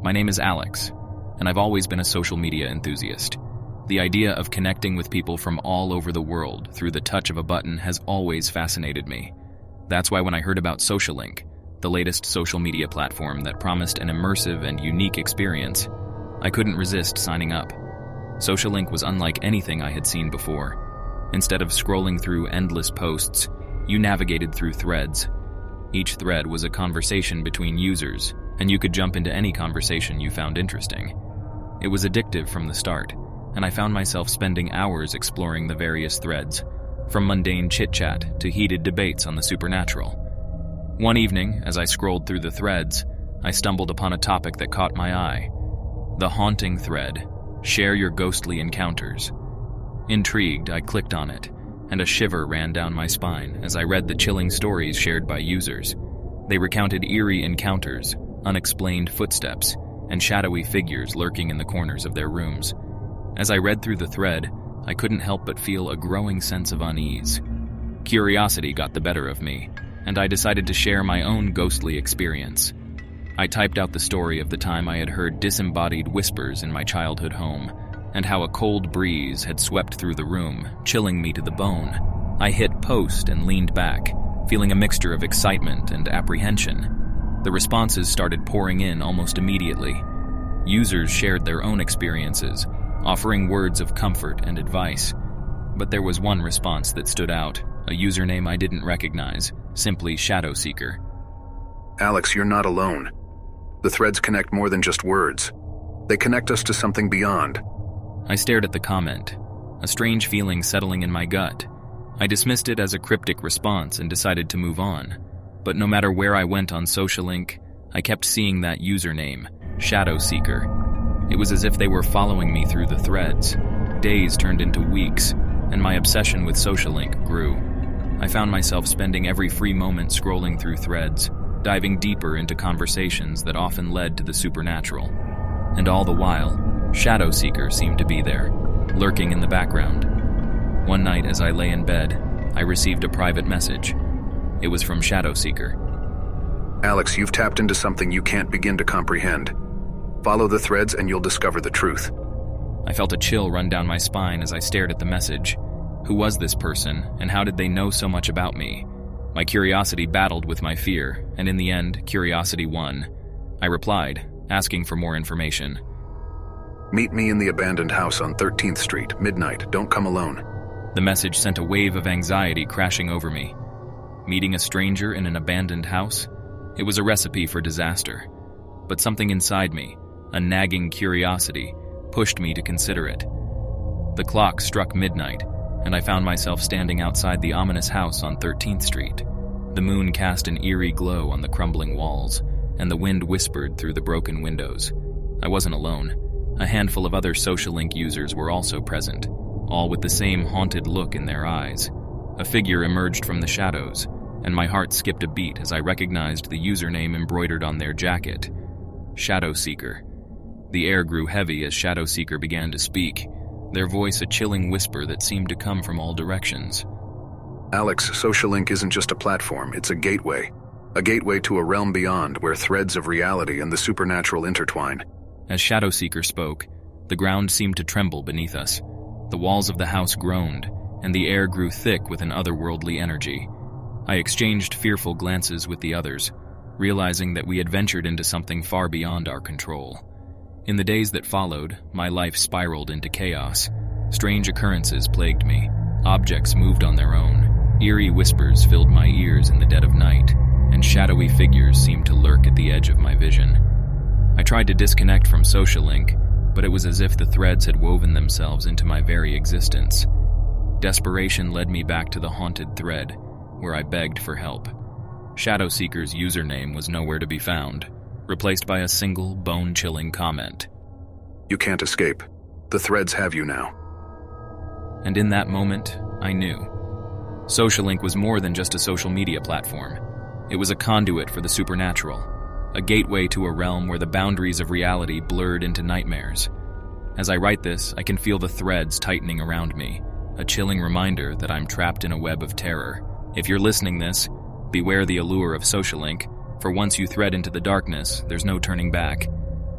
My name is Alex, and I've always been a social media enthusiast. The idea of connecting with people from all over the world through the touch of a button has always fascinated me. That's why when I heard about SociaLink, the latest social media platform that promised an immersive and unique experience, I couldn't resist signing up. SociaLink was unlike anything I had seen before. Instead of scrolling through endless posts, you navigated through threads. Each thread was a conversation between users, and you could jump into any conversation you found interesting. It was addictive from the start, and I found myself spending hours exploring the various threads, from mundane chit-chat to heated debates on the supernatural. One evening, as I scrolled through the threads, I stumbled upon a topic that caught my eye. The haunting thread. Share your ghostly encounters. Intrigued, I clicked on it, and a shiver ran down my spine as I read the chilling stories shared by users. They recounted eerie encounters, unexplained footsteps, and shadowy figures lurking in the corners of their rooms. As I read through the thread, I couldn't help but feel a growing sense of unease. Curiosity got the better of me, and I decided to share my own ghostly experience. I typed out the story of the time I had heard disembodied whispers in my childhood home, and how a cold breeze had swept through the room, chilling me to the bone. I hit post and leaned back, feeling a mixture of excitement and apprehension. The responses started pouring in almost immediately. Users shared their own experiences, offering words of comfort and advice. But there was one response that stood out, a username I didn't recognize, simply Shadow Seeker. Alex, you're not alone. The threads connect more than just words. They connect us to something beyond. I stared at the comment, a strange feeling settling in my gut. I dismissed it as a cryptic response and decided to move on. But no matter where I went on SociaLink, I kept seeing that username, Shadow Seeker. It was as if they were following me through the threads. Days turned into weeks, and my obsession with SociaLink grew. I found myself spending every free moment scrolling through threads, diving deeper into conversations that often led to the supernatural. And all the while, Shadow Seeker seemed to be there, lurking in the background. One night as I lay in bed, I received a private message. It was from Shadow Seeker. Alex, you've tapped into something you can't begin to comprehend. Follow the threads and you'll discover the truth. I felt a chill run down my spine as I stared at the message. Who was this person, and how did they know so much about me? My curiosity battled with my fear, and in the end, curiosity won. I replied, asking for more information. Meet me in the abandoned house on 13th Street, midnight. Don't come alone. The message sent a wave of anxiety crashing over me. Meeting a stranger in an abandoned house? It was a recipe for disaster. But something inside me, a nagging curiosity, pushed me to consider it. The clock struck midnight, and I found myself standing outside the ominous house on 13th Street. The moon cast an eerie glow on the crumbling walls, and the wind whispered through the broken windows. I wasn't alone. A handful of other SociaLink users were also present, all with the same haunted look in their eyes. A figure emerged from the shadows, and my heart skipped a beat as I recognized the username embroidered on their jacket. Shadow Seeker. The air grew heavy as Shadow Seeker began to speak, their voice a chilling whisper that seemed to come from all directions. Alex, SociaLink isn't just a platform, it's a gateway. A gateway to a realm beyond where threads of reality and the supernatural intertwine. As Shadow Seeker spoke, the ground seemed to tremble beneath us. The walls of the house groaned, and the air grew thick with an otherworldly energy. I exchanged fearful glances with the others, realizing that we had ventured into something far beyond our control. In the days that followed, my life spiraled into chaos. Strange occurrences plagued me. Objects moved on their own. Eerie whispers filled my ears in the dead of night, and shadowy figures seemed to lurk at the edge of my vision. I tried to disconnect from SociaLink, but it was as if the threads had woven themselves into my very existence. Desperation led me back to the haunted thread, where I begged for help. Shadow Seeker's username was nowhere to be found, replaced by a single bone-chilling comment. You can't escape. The threads have you now. And in that moment, I knew. SociaLink was more than just a social media platform. It was a conduit for the supernatural, a gateway to a realm where the boundaries of reality blurred into nightmares. As I write this, I can feel the threads tightening around me, a chilling reminder that I'm trapped in a web of terror. If you're listening this, beware the allure of SociaLink, for once you thread into the darkness, there's no turning back.